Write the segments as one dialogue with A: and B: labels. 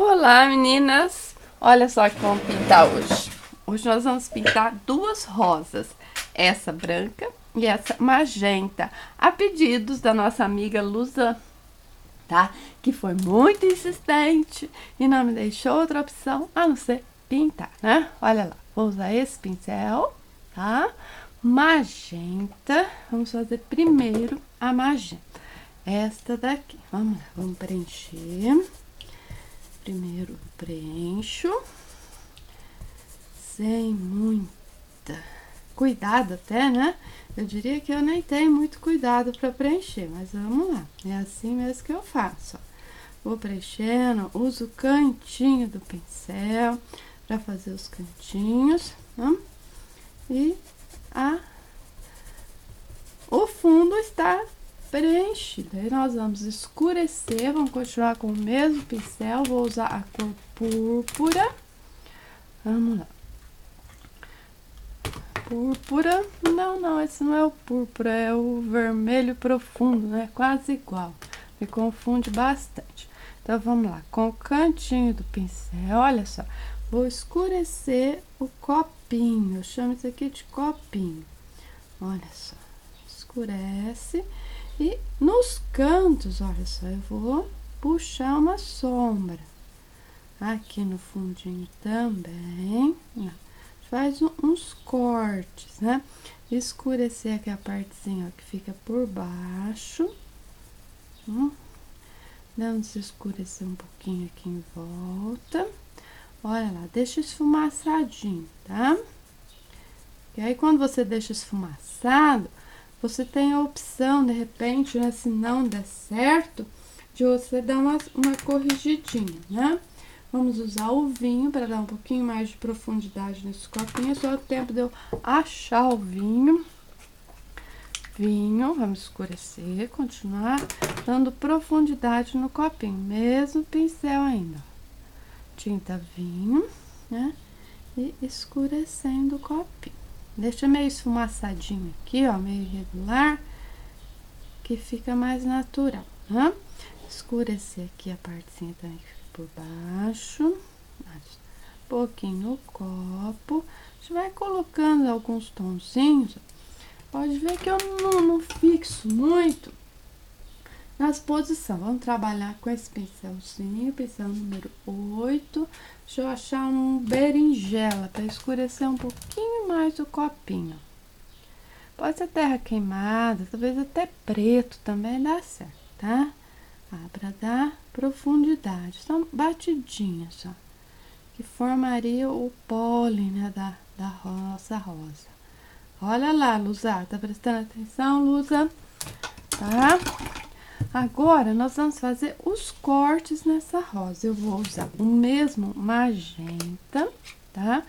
A: Olá, meninas! Olha só que vamos pintar hoje. Hoje nós vamos pintar duas rosas, essa branca e essa magenta, a pedidos da nossa amiga Luzan, tá? Que foi muito insistente e não me deixou outra opção a não ser pintar, né? Olha lá, vou usar esse pincel, tá? Magenta, vamos fazer primeiro a magenta. Esta daqui, vamos lá, vamos preencher. Primeiro preencho, sem muita cuidado até, né? Eu diria que eu nem tenho muito cuidado para preencher, mas vamos lá. É assim mesmo que eu faço, ó. Vou preenchendo, uso o cantinho do pincel para fazer os cantinhos, ó. E o fundo está preenchido. Aí nós vamos escurecer, vamos continuar com o mesmo pincel, vou usar a cor púrpura. Vamos lá. Púrpura, não, esse não é o púrpura, é o vermelho profundo, né? Quase igual, me confunde bastante. Então vamos lá, com o cantinho do pincel, olha só, vou escurecer o copinho, eu chamo isso aqui de copinho, olha só, escurece. E nos cantos, olha só, eu vou puxar uma sombra. Aqui no fundinho também, ó, faz uns cortes, né? Escurecer aqui a partezinha, ó, que fica por baixo. Vamos escurecer um pouquinho aqui em volta. Olha lá, deixa esfumaçadinho, tá? E aí, quando você deixa esfumaçado, você tem a opção, de repente, né, se não der certo, de você dar uma corrigidinha, né? Vamos usar o vinho para dar um pouquinho mais de profundidade nesse copinho. Só o tempo de eu achar o vinho. Vamos escurecer, continuar dando profundidade no copinho. Mesmo pincel ainda. Tinta vinho, né? E escurecendo o copinho. Deixa meio esfumaçadinho aqui, ó, meio irregular, que fica mais natural, né? Escurecer aqui a partezinha também que fica por baixo, um pouquinho no copo. A gente vai colocando alguns tonzinhos, pode ver que eu não fixo muito nas posições. Vamos trabalhar com esse pincelzinho, pincel número 8. Deixa eu achar um berinjela para escurecer um pouquinho mais o copinho. Pode ser terra queimada, talvez até preto também dá certo, tá? Para dar profundidade. São batidinhas, ó, que formaria o pólen, né, da nossa rosa. Olha lá, Luza, tá prestando atenção, Luza? Tá? Agora, nós vamos fazer os cortes nessa rosa. Eu vou usar o mesmo magenta, tá?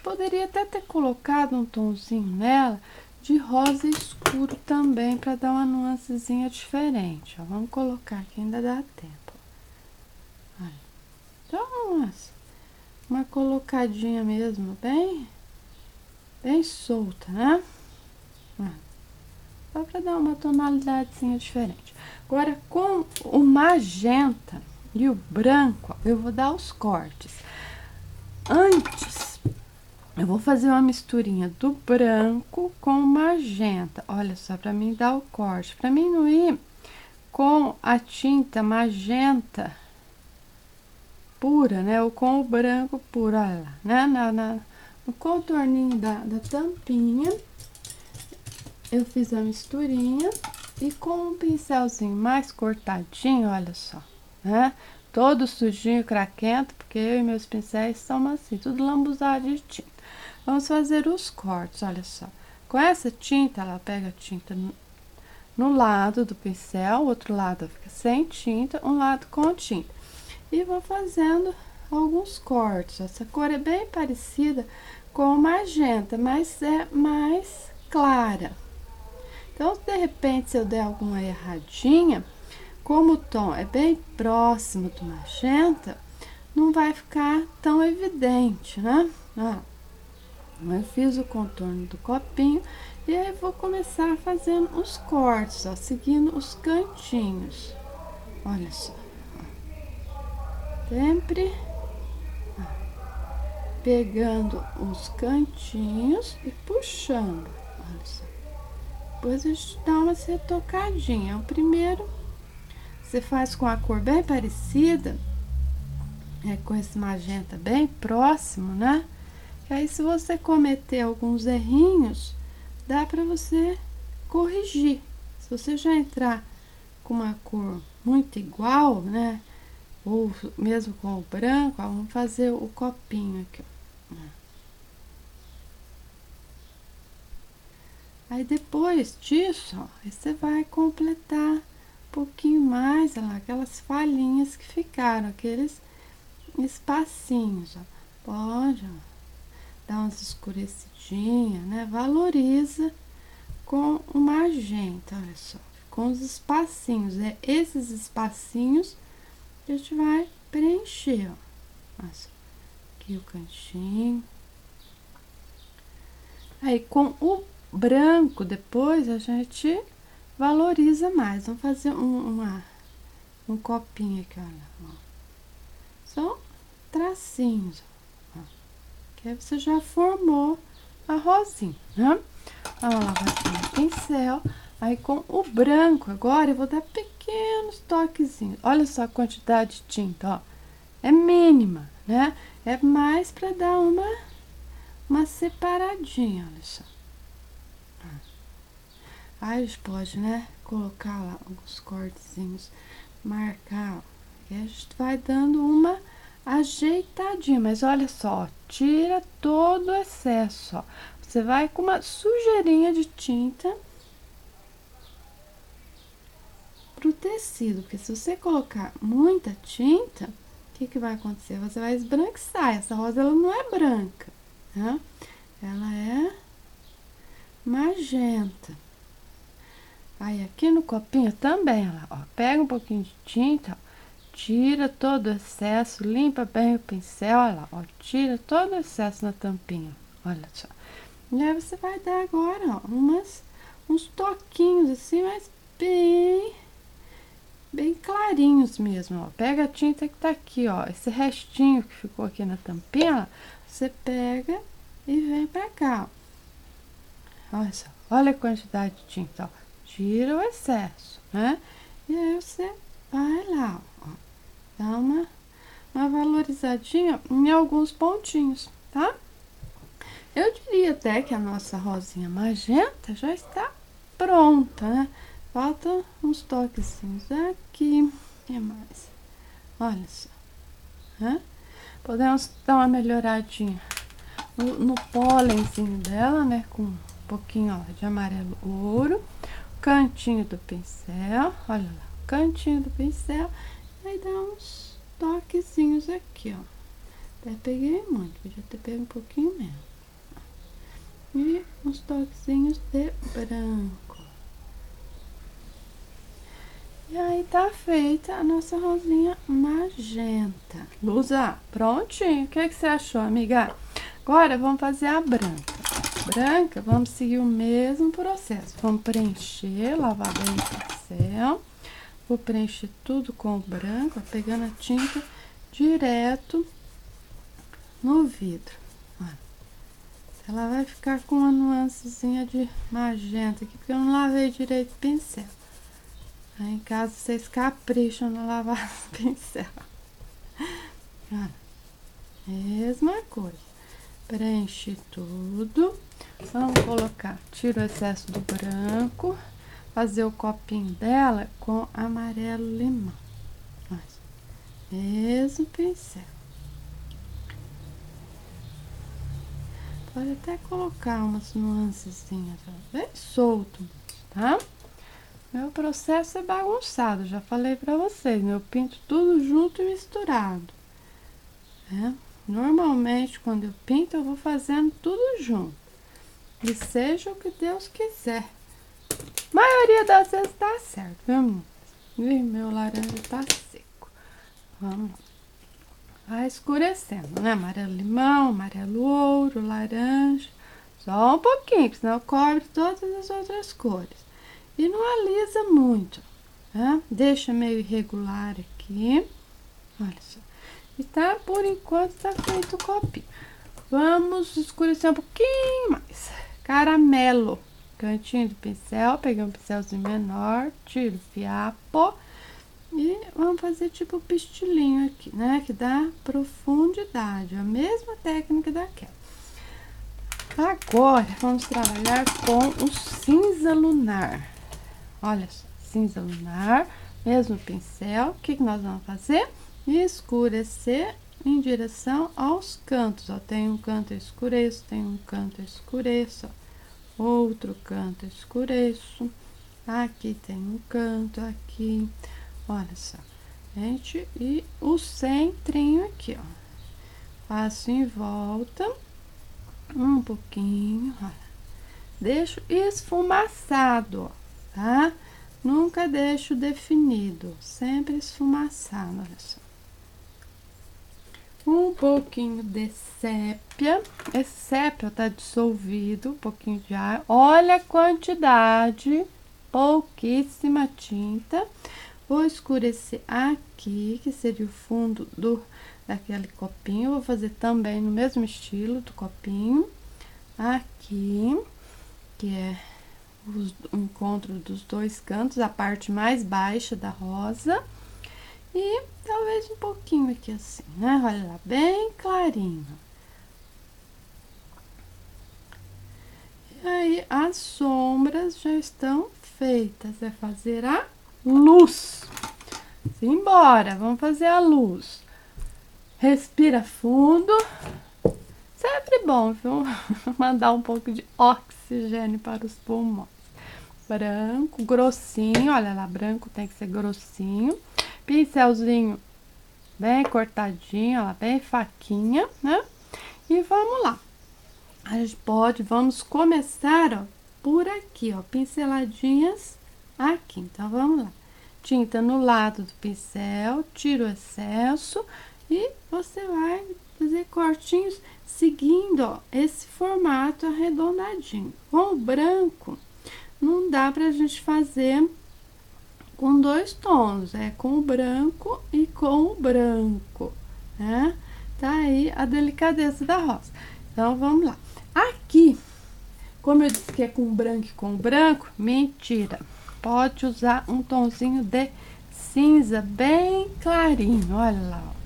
A: Poderia até ter colocado um tonzinho nela de rosa escuro também, para dar uma nuancezinha diferente, ó. Vamos colocar aqui, ainda dá tempo. Olha. Então, uma colocadinha mesmo, bem solta, né? Só para dar uma tonalidadezinha diferente. Agora, com o magenta e o branco, eu vou dar os cortes. Antes, eu vou fazer uma misturinha do branco com o magenta. Olha só, para mim dar o corte. Para mim não ir com a tinta magenta pura, né? Ou com o branco puro, olha lá, né? No contorninho da tampinha, eu fiz a misturinha e com um pincelzinho mais cortadinho, olha só, né? Todo sujinho, craquento, porque eu e meus pincéis são assim, tudo lambuzado de tinta. Vamos fazer os cortes, olha só. Com essa tinta, ela pega a tinta no lado do pincel, o outro lado fica sem tinta, um lado com tinta. E vou fazendo alguns cortes. Essa cor é bem parecida com o magenta, mas é mais clara. Então, de repente, se eu der alguma erradinha, como o tom é bem próximo do magenta, não vai ficar tão evidente, né? Ó, eu fiz o contorno do copinho e aí vou começar fazendo os cortes, ó, seguindo os cantinhos. Olha só. Sempre pegando os cantinhos e puxando. Olha só. Depois a gente dá uma retocadinha. O primeiro você faz com a cor bem parecida, com esse magenta bem próximo, né? E aí, se você cometer alguns errinhos, dá pra você corrigir. Se você já entrar com uma cor muito igual, né? Ou mesmo com o branco, ó, vamos fazer o copinho aqui, ó. Aí depois disso, ó, aí você vai completar um pouquinho mais, olha lá, aquelas falhinhas que ficaram, aqueles espacinhos, ó. Pode, ó, dar umas escurecidinhas, né? Valoriza com o magenta, olha só, com os espacinhos, esses espacinhos que a gente vai preencher, ó. Nossa, aqui o cantinho. Aí com o branco depois a gente valoriza mais. Vamos fazer um copinho aqui, olha, ó. São tracinhos, ó, que aí você já formou a rosinha, né? Vamos lá, bater o pincel. Aí com o branco agora eu vou dar pequenos toquezinhos. Olha só a quantidade de tinta, ó. É mínima, né? É mais para dar uma separadinha, olha só. Aí a gente pode, né, colocar lá alguns cortezinhos, marcar, ó. E a gente vai dando uma ajeitadinha, mas olha só, tira todo o excesso, ó. Você vai com uma sujeirinha de tinta pro tecido, porque se você colocar muita tinta, o que vai acontecer? Você vai esbranquiçar. Essa rosa, ela não é branca, né? Ela é magenta. Aí aqui no copinho também, ó, pega um pouquinho de tinta, ó, tira todo o excesso, limpa bem o pincel, olha lá, ó, tira todo o excesso na tampinha, olha só. E aí você vai dar agora, ó, uns toquinhos assim, mas bem clarinhos mesmo, ó. Pega a tinta que tá aqui, ó, esse restinho que ficou aqui na tampinha, você pega e vem pra cá, ó. Olha só, olha a quantidade de tinta, ó. Tira o excesso, né? E aí você vai lá, ó, dá uma valorizadinha em alguns pontinhos, tá? Eu diria até que a nossa rosinha magenta já está pronta, né? Falta uns toquezinhos aqui e mais. Olha só, né? Podemos dar uma melhoradinha no pólenzinho dela, né? Com um pouquinho, ó, de amarelo ouro. Cantinho do pincel, olha lá, cantinho do pincel, e aí dá uns toquezinhos aqui, ó. Até peguei muito, podia ter pego um pouquinho menos. E uns toquezinhos de branco. E aí tá feita a nossa rosinha magenta. Lusa, prontinho. O que você achou, amiga? Agora vamos fazer a branca. Branca, vamos seguir o mesmo processo. Vamos preencher, lavar bem o pincel. Vou preencher tudo com o branco, ó, pegando a tinta direto no vidro. Olha. Ela vai ficar com uma nuancezinha de magenta aqui, porque eu não lavei direito o pincel. Aí em casa vocês capricham no lavar o pincel. Olha, mesma coisa. Preenche tudo. Vamos colocar, tira o excesso do branco, fazer o copinho dela com amarelo limão. Olha, mesmo pincel. Pode até colocar umas nuancezinhas, bem solto, tá? Meu processo é bagunçado, já falei pra vocês, né? Eu pinto tudo junto e misturado, né? Normalmente, quando eu pinto, eu vou fazendo tudo junto. E seja o que Deus quiser. A maioria das vezes dá certo, viu, meninas? E meu laranja tá seco. Vamos lá. Vai escurecendo, né? Amarelo limão, amarelo ouro, laranja. Só um pouquinho, senão cobre todas as outras cores. E não alisa muito, né? Deixa meio irregular aqui. Olha só. E tá, por enquanto, tá feito o copinho. Vamos escurecer um pouquinho mais. Caramelo. Cantinho do pincel, peguei um pincelzinho menor, tiro o fiapo e vamos fazer tipo pistilinho aqui, né? Que dá profundidade, a mesma técnica daquela. Agora, vamos trabalhar com o cinza lunar. Olha só, cinza lunar, mesmo pincel. O que que nós vamos fazer? Escurecer em direção aos cantos, ó. Tem um canto eu escureço, tem um canto eu escureço, ó. Outro canto eu escureço. Aqui tem um canto, aqui. Olha só, gente, e o centrinho aqui, ó. Passo em volta um pouquinho, olha. Deixo esfumaçado, ó, tá? Nunca deixo definido, sempre esfumaçado, olha só. Um pouquinho de sépia. Esse sépia tá dissolvido, um pouquinho de ar. Olha a quantidade, pouquíssima tinta. Vou escurecer aqui, que seria o fundo daquele copinho. Vou fazer também no mesmo estilo do copinho. Aqui, que é o encontro dos dois cantos, a parte mais baixa da rosa. E talvez um pouquinho aqui assim, né? Olha lá, bem clarinho. E aí, as sombras já estão feitas. É fazer a luz. Simbora, vamos fazer a luz. Respira fundo. Sempre bom, viu? Mandar um pouco de oxigênio para os pulmões. Branco, grossinho, olha lá, branco tem que ser grossinho. Pincelzinho bem cortadinho, ó, bem faquinha, né? E vamos lá. A gente vamos começar, ó, por aqui, ó, pinceladinhas aqui. Então, vamos lá. Tinta no lado do pincel, tira o excesso e você vai fazer cortinhos seguindo, ó, esse formato arredondadinho. Com o branco, não dá pra gente fazer com dois tons, é com o branco e com o branco, né? Tá aí a delicadeza da rosa. Então, vamos lá. Aqui, como eu disse que é com branco e com branco, mentira. Pode usar um tonzinho de cinza bem clarinho, olha lá, ó.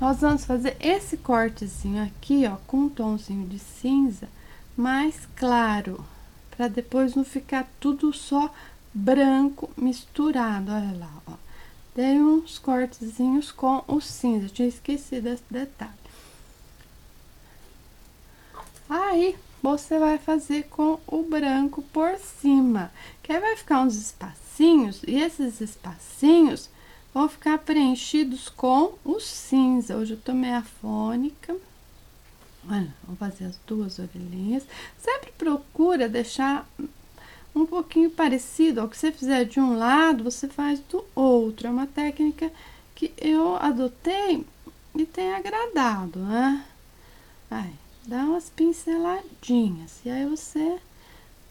A: Nós vamos fazer esse cortezinho aqui, ó, com um tonzinho de cinza mais claro, para depois não ficar tudo só branco misturado, olha lá, ó. Dei uns cortezinhos com o cinza, tinha esquecido esse detalhe. Aí, você vai fazer com o branco por cima, que aí vai ficar uns espacinhos, e esses espacinhos vão ficar preenchidos com o cinza. Hoje eu tô meio afônica. Olha, vamos fazer as duas orelhinhas. Sempre procura deixar um pouquinho parecido, ó, que você fizer de um lado, você faz do outro. É uma técnica que eu adotei e tem agradado, né? Aí, dá umas pinceladinhas. E aí você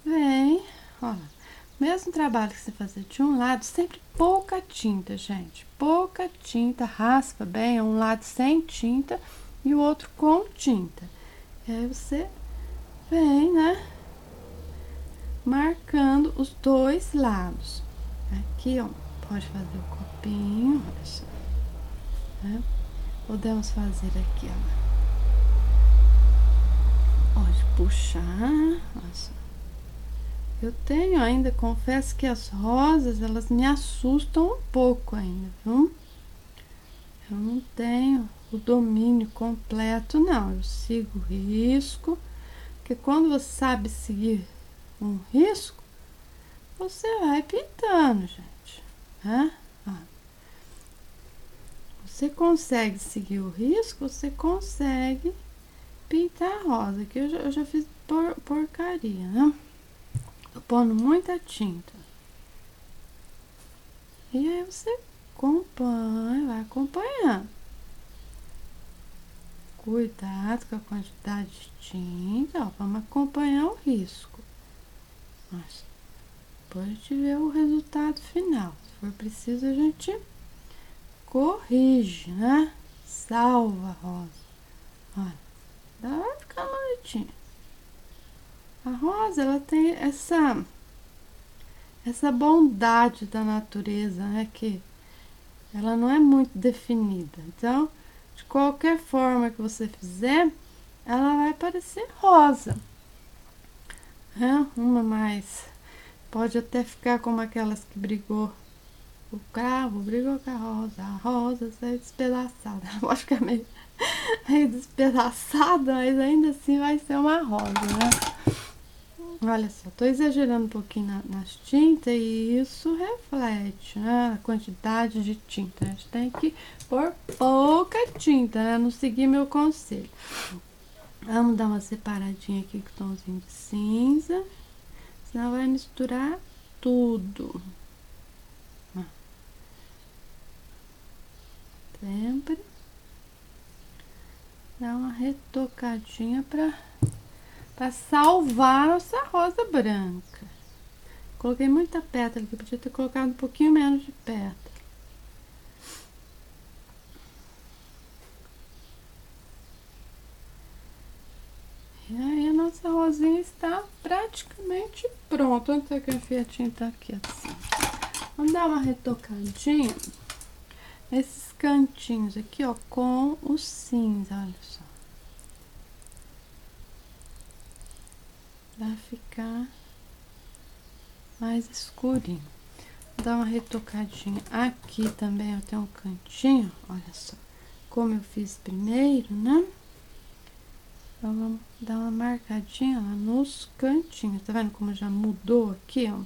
A: vem, olha, mesmo trabalho que você fazer de um lado, sempre pouca tinta, gente. Pouca tinta, raspa bem, um lado sem tinta e o outro com tinta. E aí você vem, né? Marcando os dois lados. Aqui, ó, pode fazer o copinho, olha só, né? Podemos fazer aqui, ó. Pode puxar, olha só. Eu tenho ainda, confesso que as rosas, elas me assustam um pouco ainda, viu? Eu não tenho o domínio completo, não. Eu sigo o risco, porque quando você sabe seguir um risco, você vai pintando, gente, né? Ó. Você consegue seguir o risco, você consegue pintar a rosa. Aqui eu já fiz porcaria, né? Tô pondo muita tinta. E aí você acompanha, vai acompanhando. Cuidado com a quantidade de tinta, ó, vamos acompanhar o risco. Mas depois a gente vê o resultado final. Se for preciso, a gente corrige, né? Salva a rosa. Olha, ela vai ficar bonitinha. A rosa, ela tem essa bondade da natureza, né? Que ela não é muito definida. Então, de qualquer forma que você fizer, ela vai parecer rosa. Uma mais. Pode até ficar como aquelas que brigou. O cravo brigou com a rosa saiu despedaçada. Pode ficar meio despedaçada, mas ainda assim vai ser uma rosa, né? Olha só, tô exagerando um pouquinho nas tintas e isso reflete, né? A quantidade de tinta. A gente tem que pôr pouca tinta, né? Não seguir meu conselho. Vamos dar uma separadinha aqui com o tomzinho de cinza, senão vai misturar tudo. Sempre dá uma retocadinha para salvar a nossa rosa branca. Coloquei muita pétala aqui, podia ter colocado um pouquinho menos de pétala. E aí a nossa rosinha está praticamente pronta. Onde é que eu enfiei a tinta aqui assim? Vamos dar uma retocadinha nesses cantinhos aqui, ó, com o cinza, olha só. Vai ficar mais escurinho. Vou dar uma retocadinha aqui também, eu tenho um cantinho, olha só. Como eu fiz primeiro, né? Então, vamos dar uma marcadinha lá nos cantinhos. Tá vendo como já mudou aqui, ó?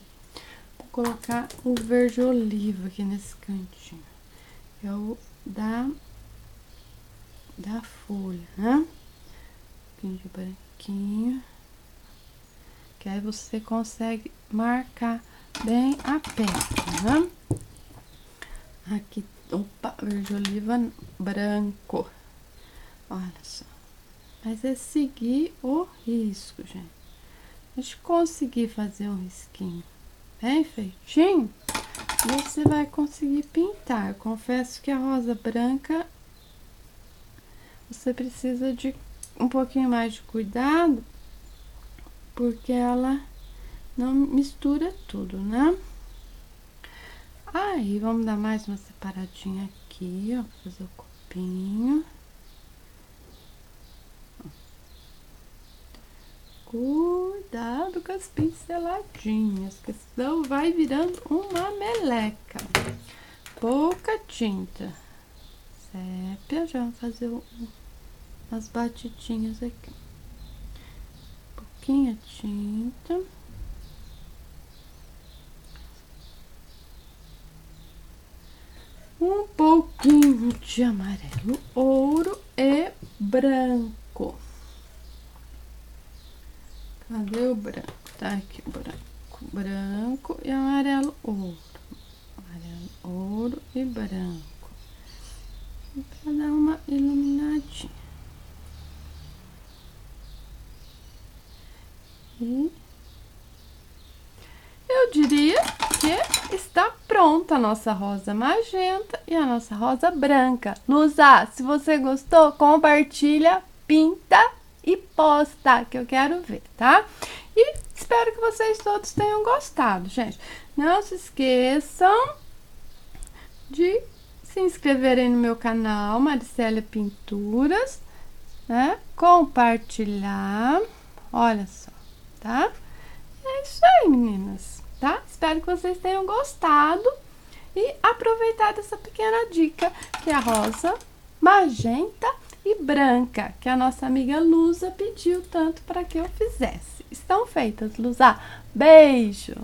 A: Vou colocar o verde oliva aqui nesse cantinho. É o da folha, né? Um pouquinho de branquinho. Que aí você consegue marcar bem a pétala, né? Aqui, opa, verde oliva branco. Olha só. Mas é seguir o risco, gente. A gente conseguir fazer um risquinho bem feitinho, você vai conseguir pintar. Eu confesso que a rosa branca, você precisa de um pouquinho mais de cuidado, porque ela não mistura tudo, né? Aí, vamos dar mais uma separadinha aqui, ó, pra fazer o copinho. Cuidado com as pinceladinhas, que senão vai virando uma meleca. Pouca tinta. Sépia, já vamos fazer umas batidinhas aqui. Pouquinha tinta. Um pouquinho de amarelo, ouro e branco. Cadê o branco? Tá aqui o branco. Branco e amarelo, ouro. Amarelo, ouro e branco. Pra dar uma iluminadinha. E eu diria que está pronta a nossa rosa magenta e a nossa rosa branca. Lusa, se você gostou, compartilha, pinta e posta, que eu quero ver, tá? E espero que vocês todos tenham gostado, gente. Não se esqueçam de se inscreverem no meu canal, Maricélia Pinturas, né? Compartilhar, olha só, tá? É isso aí, meninas, tá? Espero que vocês tenham gostado e aproveitado essa pequena dica, que é a rosa magenta e branca, que a nossa amiga Lusa pediu tanto para que eu fizesse. Estão feitas, Lusa. Beijo!